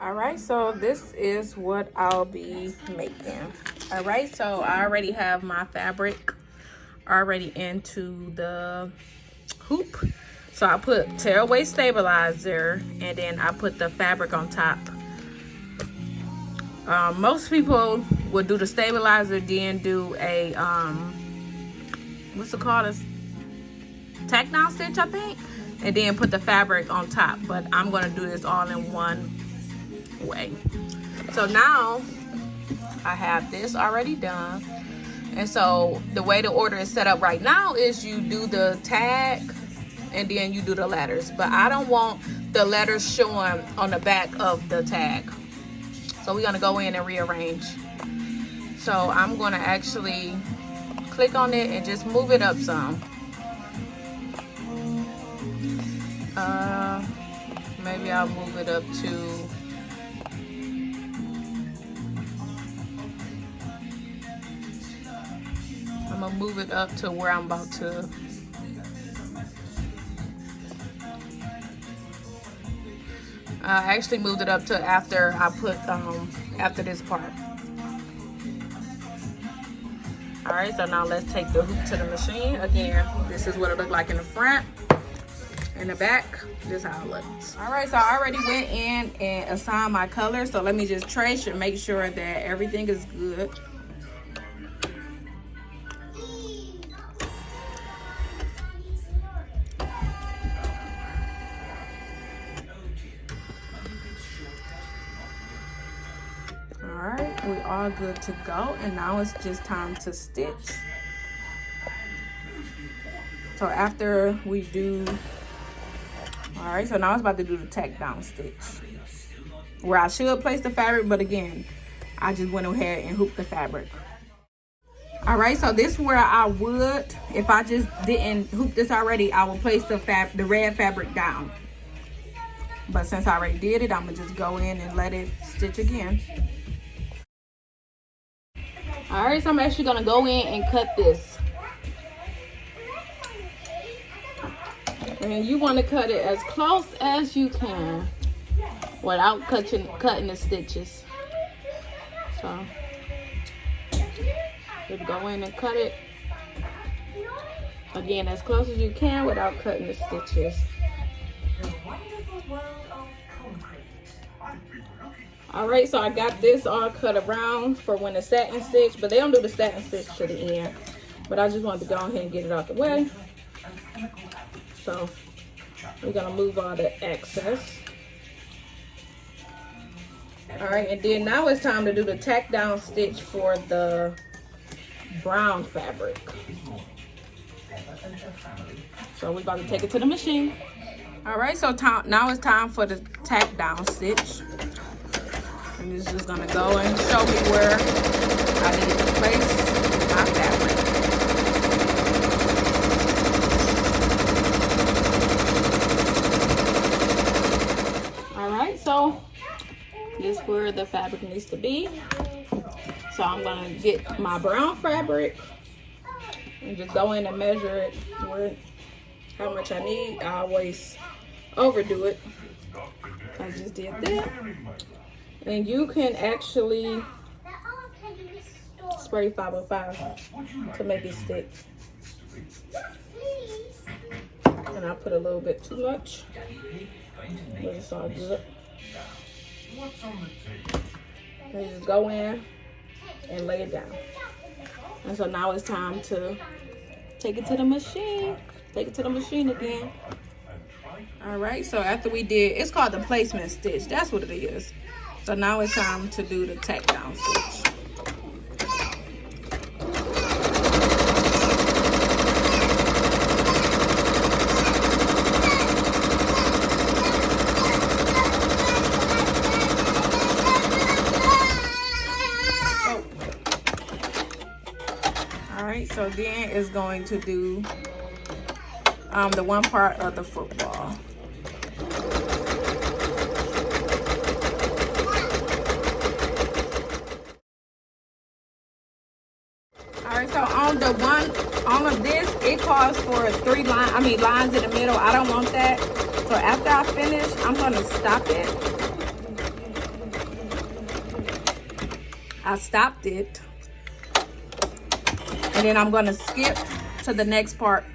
All right, so this is what I'll be making. All right, so I already have my fabric already into the hoop. So I put tearaway stabilizer and then I put the fabric on top. Most people would do the stabilizer, then do a what's it called, a tack down stitch, I think, and then put the fabric on top. But I'm gonna do this all in one way. So now I have this already done, and so the way the order is set up right now is you do the tag and then you do the letters, but I don't want the letters showing on the back of the tag, so we're gonna go in and rearrange. So I'm gonna actually click on it and just move it up some. Maybe I'll move it up to I'm gonna move it up to where I'm about to. I actually moved it up to after I put after this part. All right, so now let's take the hoop to the machine. Again, this is what it looked like in the front. In the back, this is how it looks. All right, so I already went in and assigned my color. So let me just trace and make sure that everything is good. All right, we are good to go. And now it's just time to stitch. So after we do, all right, so now it's about to do the tack down stitch, where I should place the fabric, but again, I just went ahead and hooped the fabric. All right, so this is where I would, if I just didn't hoop this already, I would place the red fabric down. But since I already did it, I'm gonna just go in and let it stitch again. All right, so I'm actually gonna go in and cut this. And you want to cut it as close as you can without cutting the stitches. So just go in and cut it again as close as you can without cutting the stitches. All right, so I got this all cut around for when the satin stitch, but they don't do the satin stitch to the end. But I just wanted to go ahead and get it out the way. So we're gonna move all the excess. All right, and then now it's time to do the tack down stitch for the brown fabric. So we're about to take it to the machine. All right, so now it's time for the tack down stitch. And it's just gonna go and show me where I need to place my fabric. So this is where the fabric needs to be. So I'm gonna get my brown fabric and just go in and measure it where how much I need. I always overdo it. I just did that. And you can actually spray 505 to make it stick. And I put a little bit too much, but it's all good. And you just go in and lay it down. And so now it's time to take it to the machine. Take it to the machine again. All right, so after we did, it's called the placement stitch. That's what it is. So now it's time to do the tack down stitch. So then it's going to do the one part of the football. All right, so on of this, it calls for lines in the middle. I don't want that. So after I finish, I'm gonna stop it. I stopped it. And then I'm gonna skip to the next part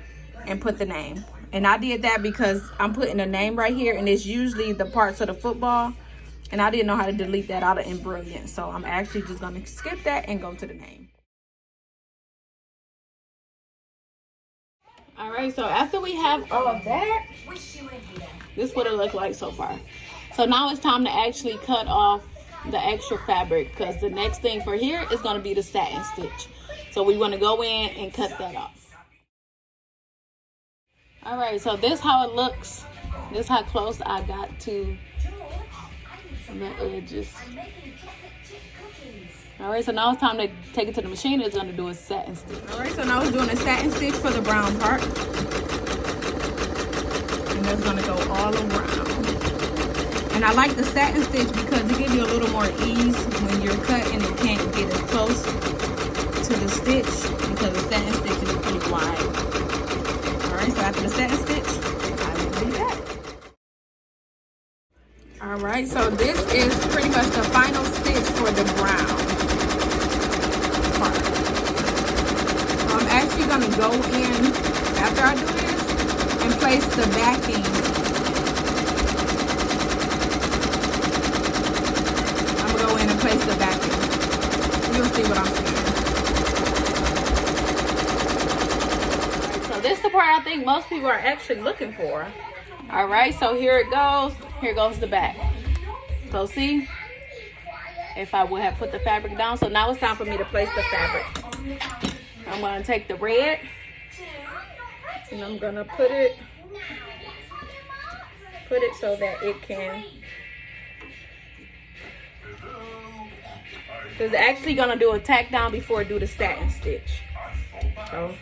and put the name. And I did that because I'm putting a name right here, and it's usually the parts of the football. And I didn't know how to delete that out of Embroidery. So I'm actually just gonna skip that and go to the name. All right, so after we have all of that, this is what it looked like so far. So now it's time to actually cut off the extra fabric, because the next thing for here is gonna be the satin stitch. So we wanna go in and cut that off. All right, so this how it looks. This how close I got to the edges. All right, so now it's time to take it to the machine. It's gonna do a satin stitch. All right, so now we're doing a satin stitch for the brown part. And that's gonna go all around. And I like the satin stitch because it gives you a little more ease when you're cutting and can't get as close to the stitch, because the satin stitch is pretty wide. All right, so after the satin stitch, I will do that. All right, so this is pretty much the final stitch for the brown part. So I'm actually gonna go in, after I do this, and place the backing. I'm gonna go in and place the backing. You'll see what I'm saying. So this is the part I think most people are actually looking for. All right, so here it goes. Here goes the back. So see, if I would have put the fabric down. So now it's time for me to place the fabric. I'm gonna take the red and I'm gonna put it so that it can, because it's actually gonna do a tack down before it do the satin stitch. So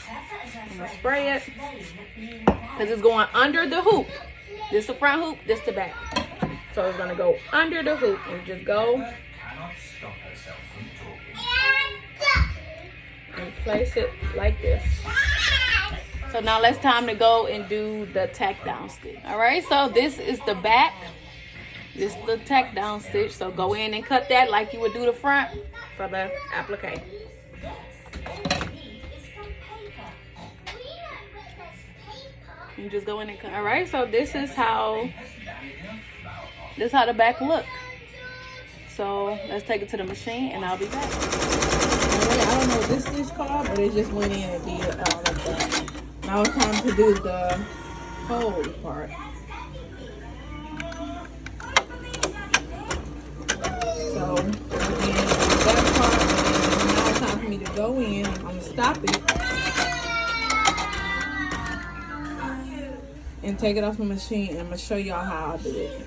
I'm gonna spray it because it's going under the hoop. This the front hoop, this the back. So it's gonna go under the hoop and just go and place it like this. So now it's time to go and do the tack down stitch. All right, so this is the back. This is the tack down stitch. So go in and cut that like you would do the front for the applique. You just go in and cut. All right, so this is how the back look. So let's take it to the machine and I'll be back. I don't know what this stitch called, but it just went in and did all of that. Now it's time to do the whole part. So again, that part, and now it's time for me to go in. I'm gonna stop it and take it off the machine, and I'm gonna show y'all how I do it,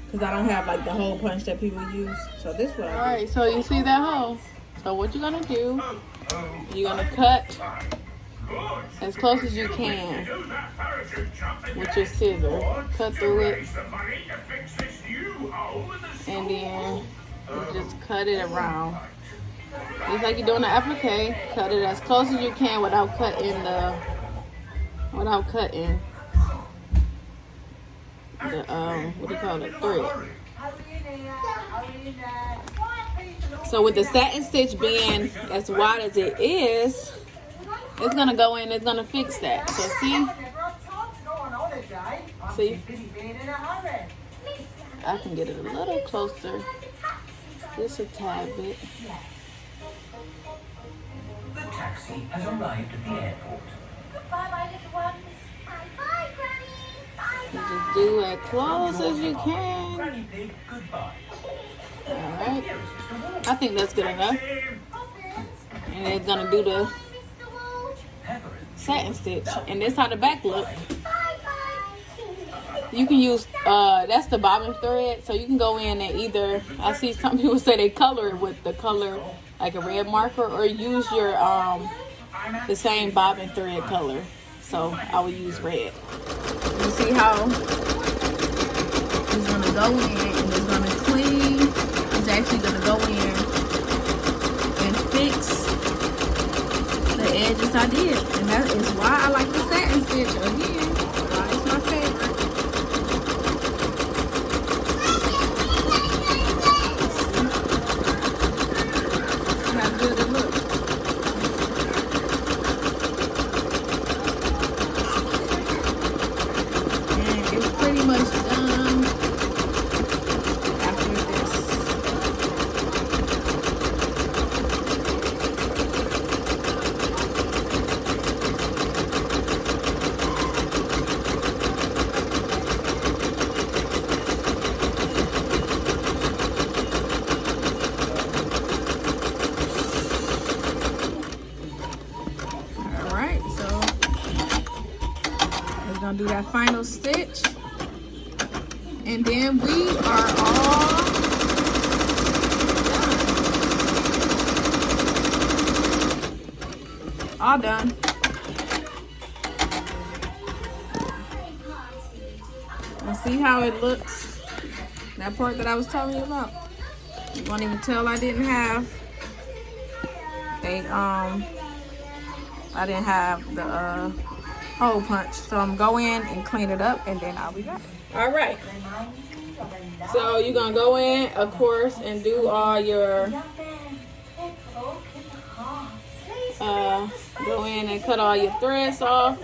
because I don't have like the hole punch that people use. So this way. All right, so you see that hole. So what you're gonna do, you're gonna cut as close as you can with your scissor. Cut through it, and then you just cut it around. Just like you're doing the applique, cut it as close as you can without cutting the what do you call it, thread. So with the satin stitch being as wide as it is, it's gonna go in, it's gonna fix that. So see, I can get it a little closer, just a tad bit. The taxi has arrived at the airport. Goodbye, my little one. Bye, Granny. You just do as close as you can. Granny Pig, goodbye. Alright, I think that's good enough. And it's gonna do the satin stitch. And this how the back look. You can use, that's the bobbin thread. So you can go in and either, I see some people say they color it with the color, like a red marker, or use your, the same bobbin thread color. So I will use red. You see how it's gonna go in and it's gonna clean. It's actually gonna go in and fix the edges I did. And that is why I like the satin stitch again. Why it's my favorite. we're gonna do that final stitch. And then we are all done. All done. And see how it looks? That part that I was telling you about. You won't even tell I didn't have a I didn't have the hole punch. So I'm gonna go in and clean it up and then I'll be back. All right. So you're gonna go in, of course, and do all your go in and cut all your threads off.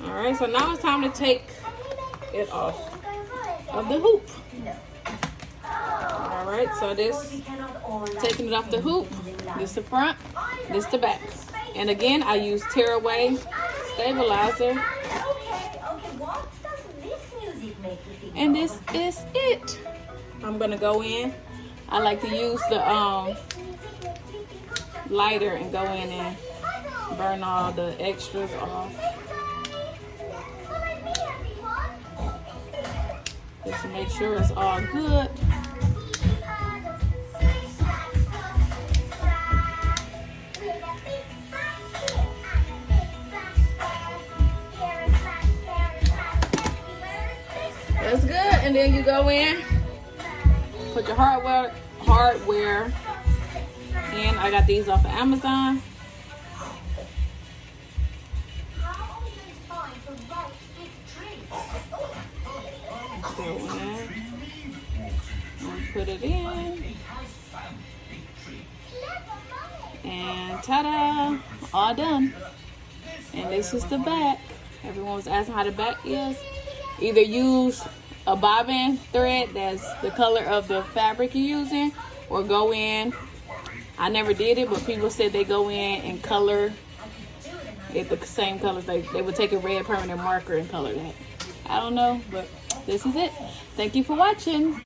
All right, so now it's time to take it off of the hoop. All right, so this, taking it off the hoop, this the front, this the back. And again, I use tearaway stabilizer. And this is it. I'm gonna go in. I like to use the lighter and go in and burn all the extras off. Just to make sure it's all good. That's good. And then you go in, put your hardware in. I got these off of Amazon. Go in and put it in. And ta-da! All done. And this is the back. Everyone was asking how the back is. Either use a bobbin thread that's the color of the fabric you're using, or go in. I never did it, but people said they go in and color it the same colors. They would take a red permanent marker and color that. I don't know, but this is it. Thank you for watching.